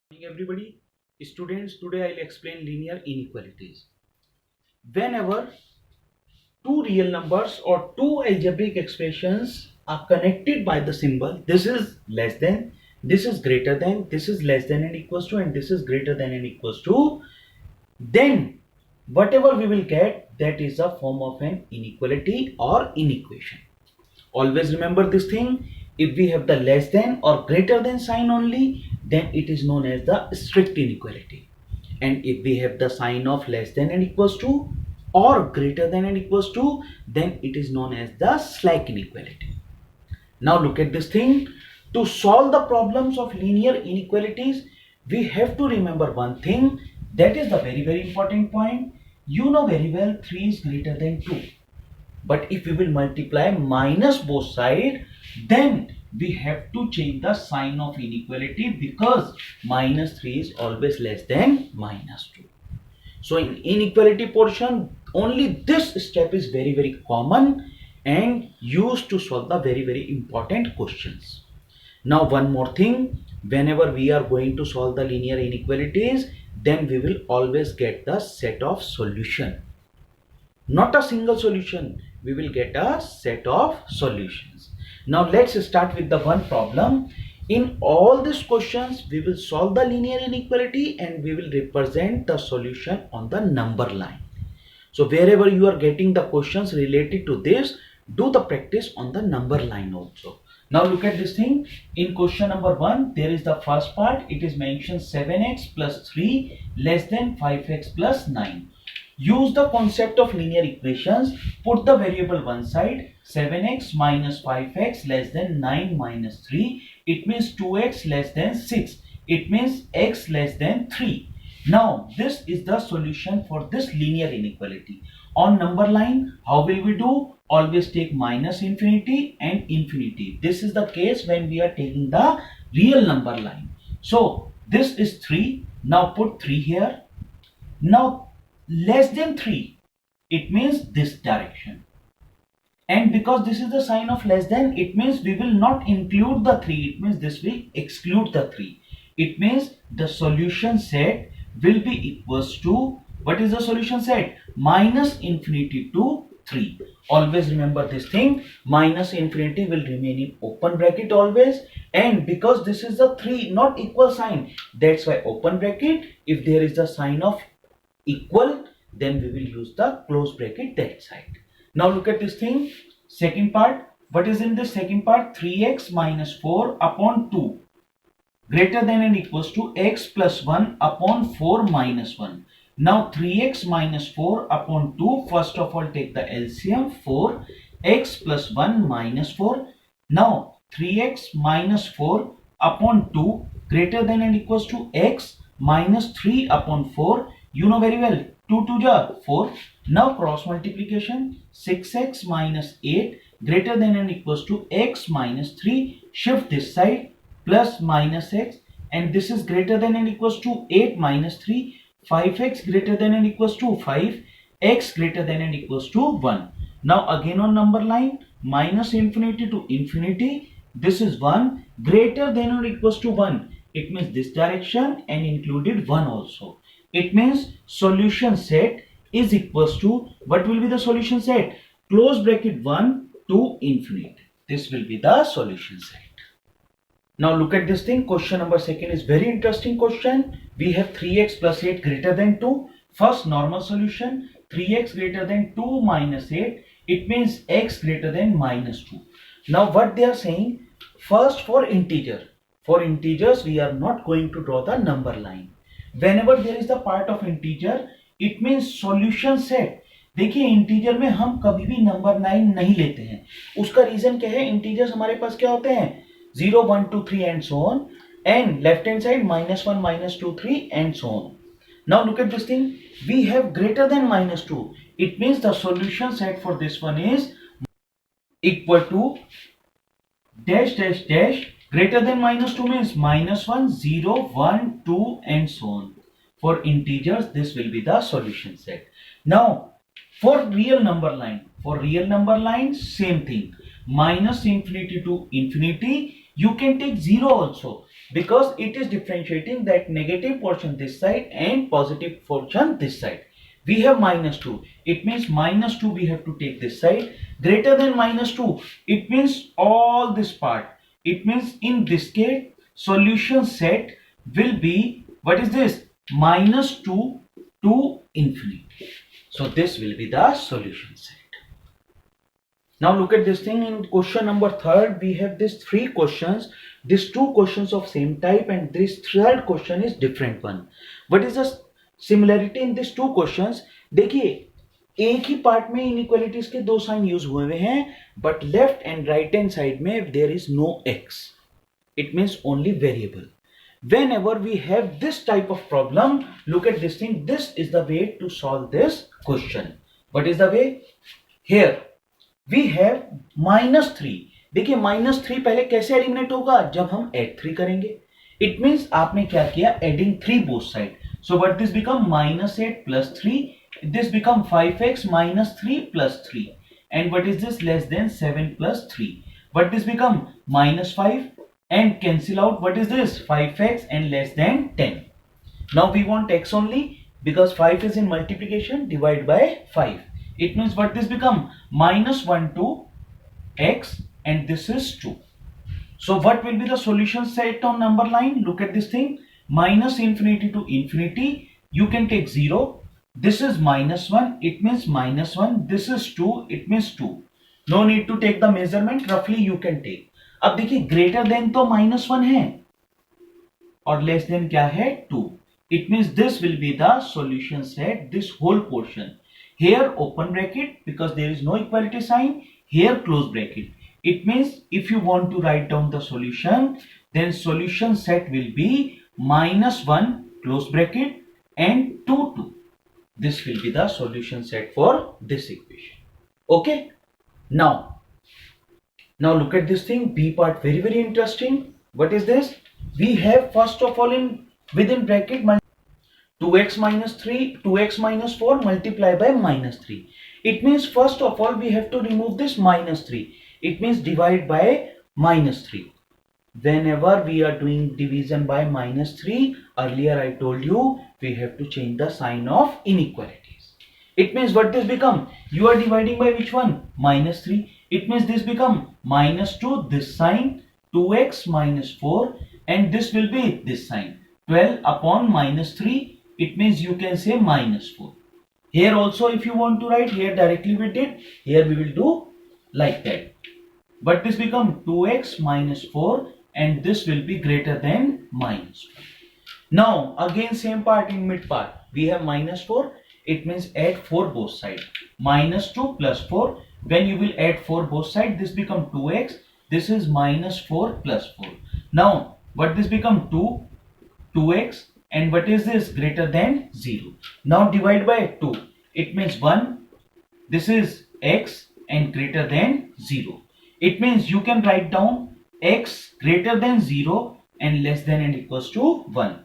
Morning everybody. Students, today I'll explain linear inequalities. Whenever two real numbers or two algebraic expressions are connected by the symbol, this is less than, this is greater than, this is less than and equals to, and this is greater than and equals to, then whatever we will get, that is a form of an inequality or inequation. Always remember this thing. If we have the less than or greater than sign only, then it is known as the strict inequality. And if we have the sign of less than and equals to or greater than and equals to, then it is known as the slack inequality. Now look at this thing. To solve the problems of linear inequalities, we have to remember one thing. That is the very important point. You know very well 3 is greater than 2. But if we will multiply minus both sides, then we have to change the sign of inequality, because minus 3 is always less than minus 2. So in inequality portion, only this step is very common and used to solve the very important questions. Now one more thing, whenever we are going to solve the linear inequalities, then we will always get the set of solution. Not a single solution, we will get a set of solutions. Now let's start with the one problem. In all these questions, we will solve the linear inequality and we will represent the solution on the number line. So wherever you are getting the questions related to this, do the practice on the number line also. Now look at this thing. In question number 1, there is the first part. It is mentioned 7x plus 3 less than 5x plus 9. Use the concept of linear equations. Put the variable one side. 7x minus 5x less than 9 minus 3. It means 2x less than 6. It means x less than 3. Now this is the solution for this linear inequality. On number line, how will we do? Always take minus infinity and infinity. This is the case when we are taking the real number line. So this is 3. Now put 3 here. Now less than 3, it means this direction. And because this is the sign of less than, it means we will not include the 3. It means this will exclude the 3. It means the solution set will be equals to, what is the solution set? Minus infinity to 3. Always remember this thing. Minus infinity will remain in open bracket always. And because this is the 3 not equal sign, that's why open bracket. If there is the sign of equal, then we will use the close bracket that side. Now look at this thing. Second part. What is in the second part? 3x minus 4 upon 2 greater than and equals to x plus 1 upon 4 minus 1. Now 3x minus 4 upon 2. First of all take the LCM. 4 x plus 1 minus 4. Now 3x minus 4 upon 2 greater than and equals to x minus 3 upon 4. You know very well, 2 to the 4. Now cross multiplication. 6x minus 8 greater than and equals to x minus 3. Shift this side, plus minus x, and this is greater than and equals to 8 minus 3. 5x greater than and equals to 5. X greater than and equals to 1. Now again on number line, minus infinity to infinity. This is 1 greater than or equals to 1. It means this direction and included 1 also. It means solution set is equals to, what will be the solution set? Close bracket 1 to infinite. This will be the solution set. Now look at this thing. Question number 2 is very interesting question. We have 3x plus 8 greater than 2. First normal solution. 3x greater than 2 minus 8. It means x greater than minus 2. Now what they are saying? First for integer. For integers we are not going to draw the number line. Whenever there is the part of integer, it means solution set. देखिए integer में हम कभी भी number 9 नहीं लेते हैं. उसका reason क्या है? इंटीजर्स हमारे पास क्या होते हैं? 0, 1, 2, 3 and so on, and left hand side minus 1, minus 2, 3 and so on. Now look at this thing. We have greater than minus 2. It means the solution set for this one is equal to dash dash dash. Greater than minus 2 means minus 1, 0, 1, 2 and so on. For integers, this will be the solution set. Now, for real number line, same thing. Minus infinity to infinity, you can take 0 also. because it is differentiating that negative portion this side and positive portion this side. We have minus 2. It means minus 2 we have to take this side. Greater than minus 2. It means all this part. It means in this case, solution set will be, what is this? Minus 2 to infinity. So this will be the solution set. Now look at this thing. In question number 3rd, we have these 3 questions. These 2 questions of same type, and this 3rd question is different one. What is the similarity in these 2 questions? देखिए एक ही part में inequalities के 2 sign use हुए हुए हैं, but left and right hand side में there is no x. It means only variable. Whenever we have this type of problem, look at this thing. This is the way to solve this question. What is the way? Here we have minus 3. देखिए minus 3 पहले कैसे eliminate होगा? जब हम add 3 करेंगे. It means आपने क्या किया? Adding 3 both side. So what this become? Minus 8 plus 3. This become 5x minus 3 plus 3. And what is this? Less than 7 plus 3. What this become? Minus 5. And cancel out, what is this? 5x and less than 10. Now we want x only, because 5 is in multiplication, divide by 5. It means what this become? Minus 1 to x, and this is 2. So what will be the solution set on number line? Look at this thing. Minus infinity to infinity, you can take 0. This is minus 1, it means minus 1. This is 2, it means 2. No need to take the measurement, roughly you can take. अब देखिए greater than तो -1 है और less than क्या है? 2. It means this will be the solution set, this whole portion. Here open bracket because there is no equality sign, here close bracket. It means if you want to write down the solution, then solution set will be -1 close bracket and 2 2. This will be the solution set for this equation. Okay, now look at this thing. B part, very interesting. What is this? We have first of all within bracket 2x minus 3, 2x minus 4 multiply by minus 3. It means first of all we have to remove this minus 3. It means divide by minus 3. Whenever we are doing division by minus 3, earlier I told you we have to change the sign of inequalities. It means what this become? You are dividing by which one? Minus 3. It means this become minus 2, this sign, 2x minus 4, and this will be this sign, 12 upon minus 3. It means you can say minus 4. Here also if you want to write, here directly we did, here we will do like that. But this become 2x minus 4, and this will be greater than minus 4. Now again same part in mid part. We have minus 4. It means add 4 both sides. Minus 2 plus 4. When you will add 4 both sides, this become 2x. This is minus 4 plus 4. Now, what this become? 2, 2x. And what is this? Greater than 0. Now divide by 2. It means 1. This is x and greater than 0. It means you can write down x greater than 0 and less than and equals to 1.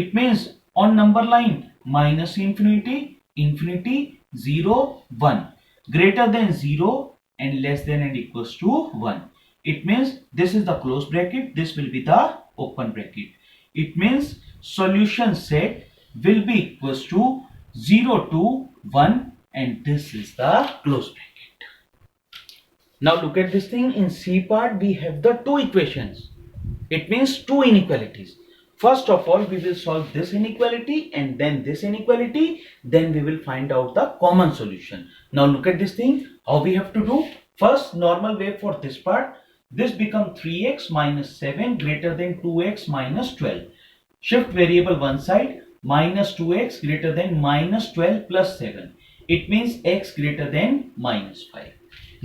It means on number line minus infinity, infinity, 0, 1. Greater than 0 and less than and equals to 1. It means this is the close bracket, this will be the open bracket. It means solution set will be equals to 0 to 1, and this is the close bracket. Now look at this thing. In C part we have the 2 equations. It means 2 inequalities. First of all, we will solve this inequality and then this inequality. Then we will find out the common solution. Now look at this thing. How we have to do? First, normal way for this part. This become 3x minus 7 greater than 2x minus 12. Shift variable one side. Minus 2x greater than minus 12 plus 7. It means x greater than minus 5.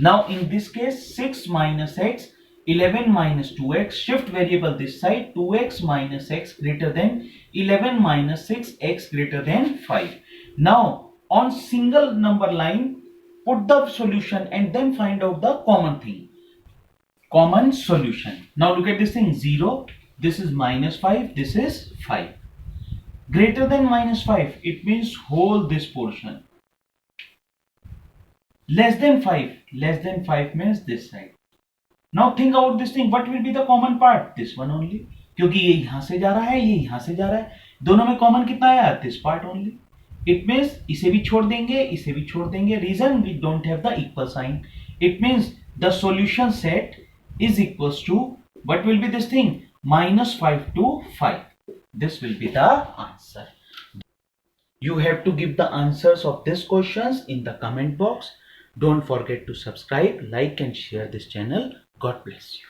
Now in this case, 6 minus x, 11 minus 2x, shift variable this side, 2x minus x greater than 11 minus 6x greater than 5. Now on single number line, put the solution and then find out the common thing. Common solution. Now look at this thing. 0, this is minus 5, this is 5. Greater than minus 5, it means whole this portion. Less than 5 means this side. Now think about this thing. What will be the common part? This one only. क्योंकि ये यहां से जा रहा है, ये यहां से जा रहा है, दोनों में कॉमन कितना आया, this part only. It means इसे भी छोड़ देंगे, इसे भी छोड़ देंगे. Reason we don't have the equal sign. It means the solution set is equals to, what will be this thing, -5 to 5. This will be the answer. You have to give the answers of these questions in the comment box. Don't forget to subscribe, like and share this channel. God bless you.